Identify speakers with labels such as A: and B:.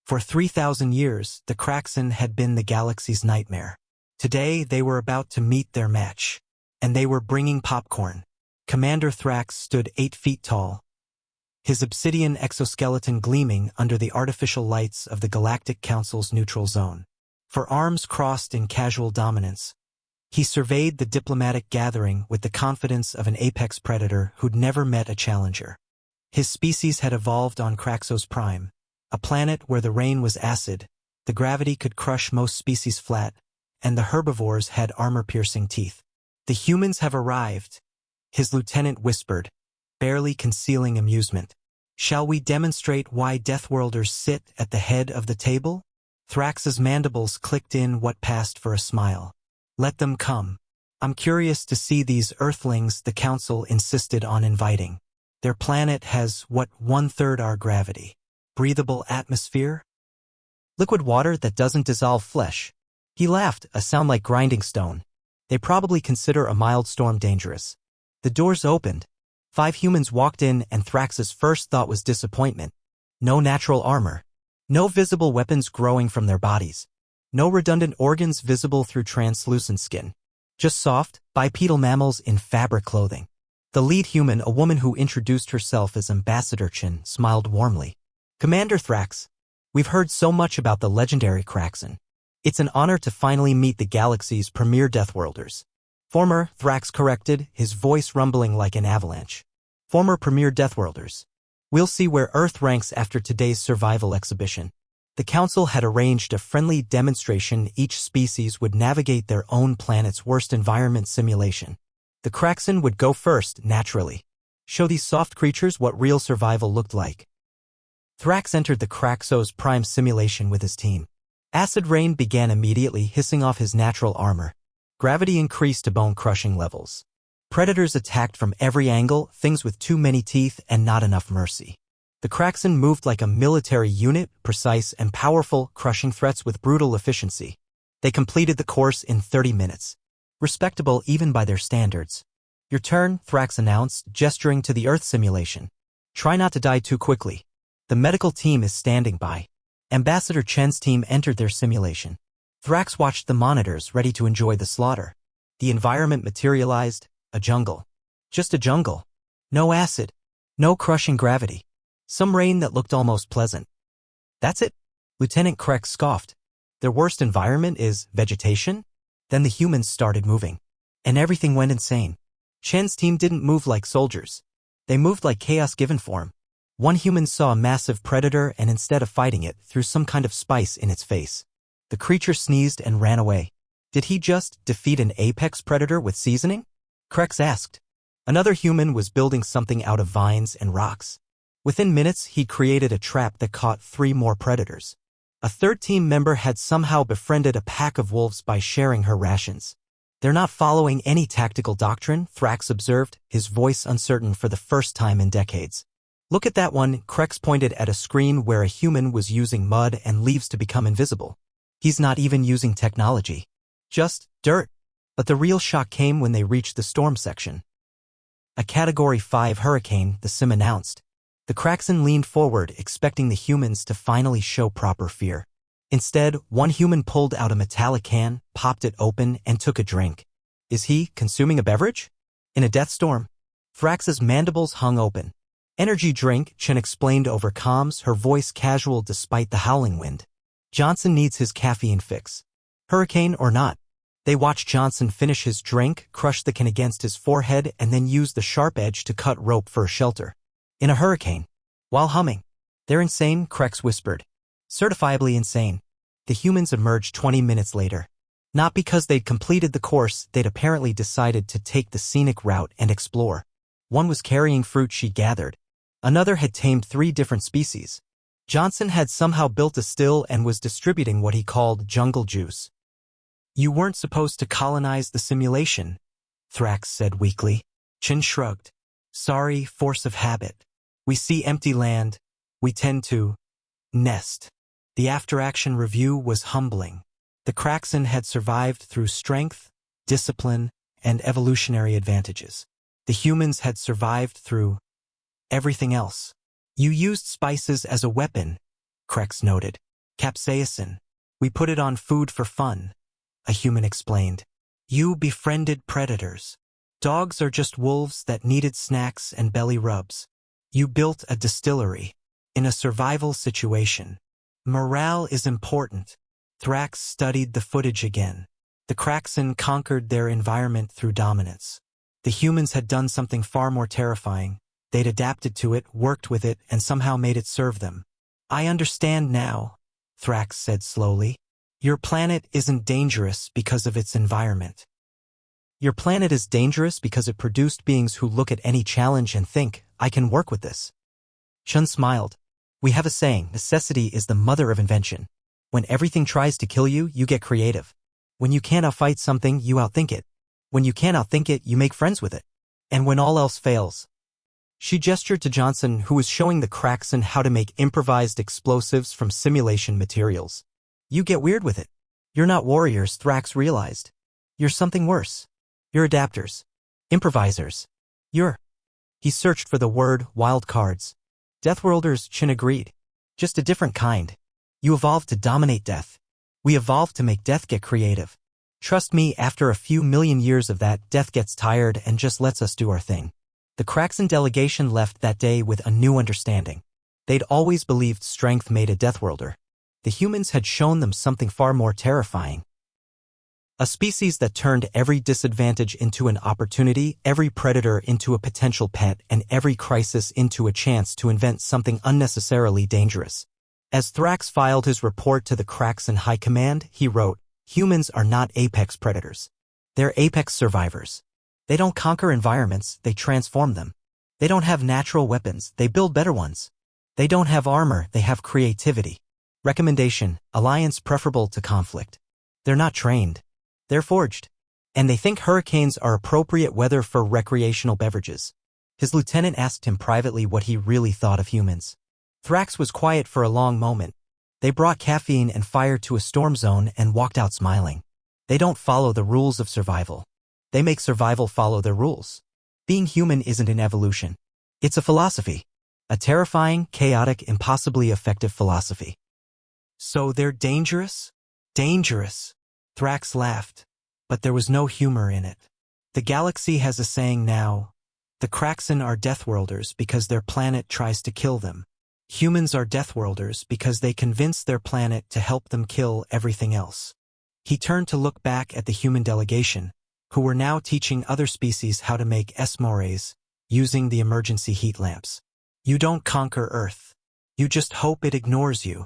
A: For 3,000 years, the Kraxen had been the galaxy's nightmare. Today, they were about to meet their match. And they were bringing popcorn. Commander Thrax stood 8 feet tall, his obsidian exoskeleton gleaming under the artificial lights of the Galactic Council's neutral zone. For arms crossed in casual dominance, he surveyed the diplomatic gathering with the confidence of an apex predator who'd never met a challenger. His species had evolved on Kraxos Prime, a planet where the rain was acid, the gravity could crush most species flat, and the herbivores had armor-piercing teeth. "The humans have arrived," his lieutenant whispered, barely concealing amusement. "Shall we demonstrate why Deathworlders sit at the head of the table?" Thrax's mandibles clicked in what passed for a smile. "Let them come. I'm curious to see these Earthlings the Council insisted on inviting. Their planet has, 1/3 our gravity. Breathable atmosphere? Liquid water that doesn't dissolve flesh." He laughed, a sound like grinding stone. "They probably consider a mild storm dangerous." The doors opened. 5 humans walked in, and Thrax's first thought was disappointment. No natural armor. No visible weapons growing from their bodies. No redundant organs visible through translucent skin. Just soft, bipedal mammals in fabric clothing. The lead human, a woman who introduced herself as Ambassador Chin, smiled warmly. "Commander Thrax, we've heard so much about the legendary Kraxen. It's an honor to finally meet the galaxy's premier Deathworlders." "Former," Thrax corrected, his voice rumbling like an avalanche. "Former premier Deathworlders. We'll see where Earth ranks after today's survival exhibition." The Council had arranged a friendly demonstration. Each species would navigate their own planet's worst environment simulation. The Kraxen would go first, naturally. Show these soft creatures what real survival looked like. Thrax entered the Kraxos Prime simulation with his team. Acid rain began immediately, hissing off his natural armor. Gravity increased to bone-crushing levels. Predators attacked from every angle, things with too many teeth and not enough mercy. The Kraxen moved like a military unit, precise and powerful, crushing threats with brutal efficiency. They completed the course in 30 minutes. Respectable even by their standards. "Your turn," Thrax announced, gesturing to the Earth simulation. "Try not to die too quickly. The medical team is standing by." Ambassador Chen's team entered their simulation. Thrax watched the monitors, ready to enjoy the slaughter. The environment materialized, a jungle. Just a jungle. No acid. No crushing gravity. Some rain that looked almost pleasant. "That's it?" Lieutenant Krex scoffed. "Their worst environment is vegetation?" Then the humans started moving. And everything went insane. Chen's team didn't move like soldiers. They moved like chaos given form. One human saw a massive predator and instead of fighting it, threw some kind of spice in its face. The creature sneezed and ran away. Did he just defeat an apex predator with seasoning? Krex asked. Another human was building something out of vines and rocks. Within minutes, he'd created a trap that caught 3 more predators. A third team member had somehow befriended a pack of wolves by sharing her rations. "They're not following any tactical doctrine," Thrax observed, his voice uncertain for the first time in decades. "Look at that one," Krex pointed at a screen where a human was using mud and leaves to become invisible. "He's not even using technology. Just dirt." But the real shock came when they reached the storm section. A Category 5 hurricane, the sim announced. The Kraxen leaned forward, expecting the humans to finally show proper fear. Instead, one human pulled out a metallic can, popped it open, and took a drink. "Is he consuming a beverage? In a death storm?" Thrax's mandibles hung open. "Energy drink," Chen explained over comms, her voice casual despite the howling wind. "Johnson needs his caffeine fix. Hurricane or not." They watched Johnson finish his drink, crush the can against his forehead, and then use the sharp edge to cut rope for a shelter. "In a hurricane." While humming. "They're insane," Krex whispered. "Certifiably insane." The humans emerged 20 minutes later. Not because they'd completed the course, they'd apparently decided to take the scenic route and explore. One was carrying fruit she gathered. Another had tamed 3 different species. Johnson had somehow built a still and was distributing what he called jungle juice. "You weren't supposed to colonize the simulation," Thrax said weakly. Chin shrugged. "Sorry, force of habit. We see empty land. We tend to nest." The after-action review was humbling. The Kraxen had survived through strength, discipline, and evolutionary advantages. The humans had survived through everything else. "You used spices as a weapon," Krex noted. Capsaicin. We put it on food for fun, a human explained. You befriended predators. Dogs are just wolves that needed snacks and belly rubs. You built a distillery. In a survival situation. Morale is important. Thrax studied the footage again. The Kraxen conquered their environment through dominance. The humans had done something far more terrifying. They'd adapted to it, worked with it, and somehow made it serve them. I understand now, Thrax said slowly. Your planet isn't dangerous because of its environment. Your planet is dangerous because it produced beings who look at any challenge and think, I can work with this. Shun smiled. We have a saying, necessity is the mother of invention. When everything tries to kill you, you get creative. When you can't outfight something, you outthink it. When you can't outthink it, you make friends with it. And when all else fails. She gestured to Johnson, who was showing the Kraxen how to make improvised explosives from simulation materials. You get weird with it. You're not warriors, Thrax realized. You're something worse. You're adapters. Improvisers. He searched for the word, wild cards. Deathworlders, Chin agreed. Just a different kind. You evolved to dominate death. We evolved to make death get creative. Trust me, after a few million years of that, death gets tired and just lets us do our thing. The Kraxen delegation left that day with a new understanding. They'd always believed strength made a Deathworlder. The humans had shown them something far more terrifying. A species that turned every disadvantage into an opportunity, every predator into a potential pet, and every crisis into a chance to invent something unnecessarily dangerous. As Thrax filed his report to the Kraxen High Command, he wrote, humans are not apex predators. They're apex survivors. They don't conquer environments, they transform them. They don't have natural weapons, they build better ones. They don't have armor, they have creativity. Recommendation, alliance preferable to conflict. They're not trained. They're forged. And they think hurricanes are appropriate weather for recreational beverages. His lieutenant asked him privately what he really thought of humans. Thrax was quiet for a long moment. They brought caffeine and fire to a storm zone and walked out smiling. They don't follow the rules of survival. They make survival follow their rules. Being human isn't an evolution. It's a philosophy. A terrifying, chaotic, impossibly effective philosophy. So they're dangerous? Dangerous. Thrax laughed, but there was no humor in it. The galaxy has a saying now. The Kraxen are Deathworlders because their planet tries to kill them. Humans are Deathworlders because they convince their planet to help them kill everything else. He turned to look back at the human delegation, who were now teaching other species how to make esmores, using the emergency heat lamps. You don't conquer Earth. You just hope it ignores you.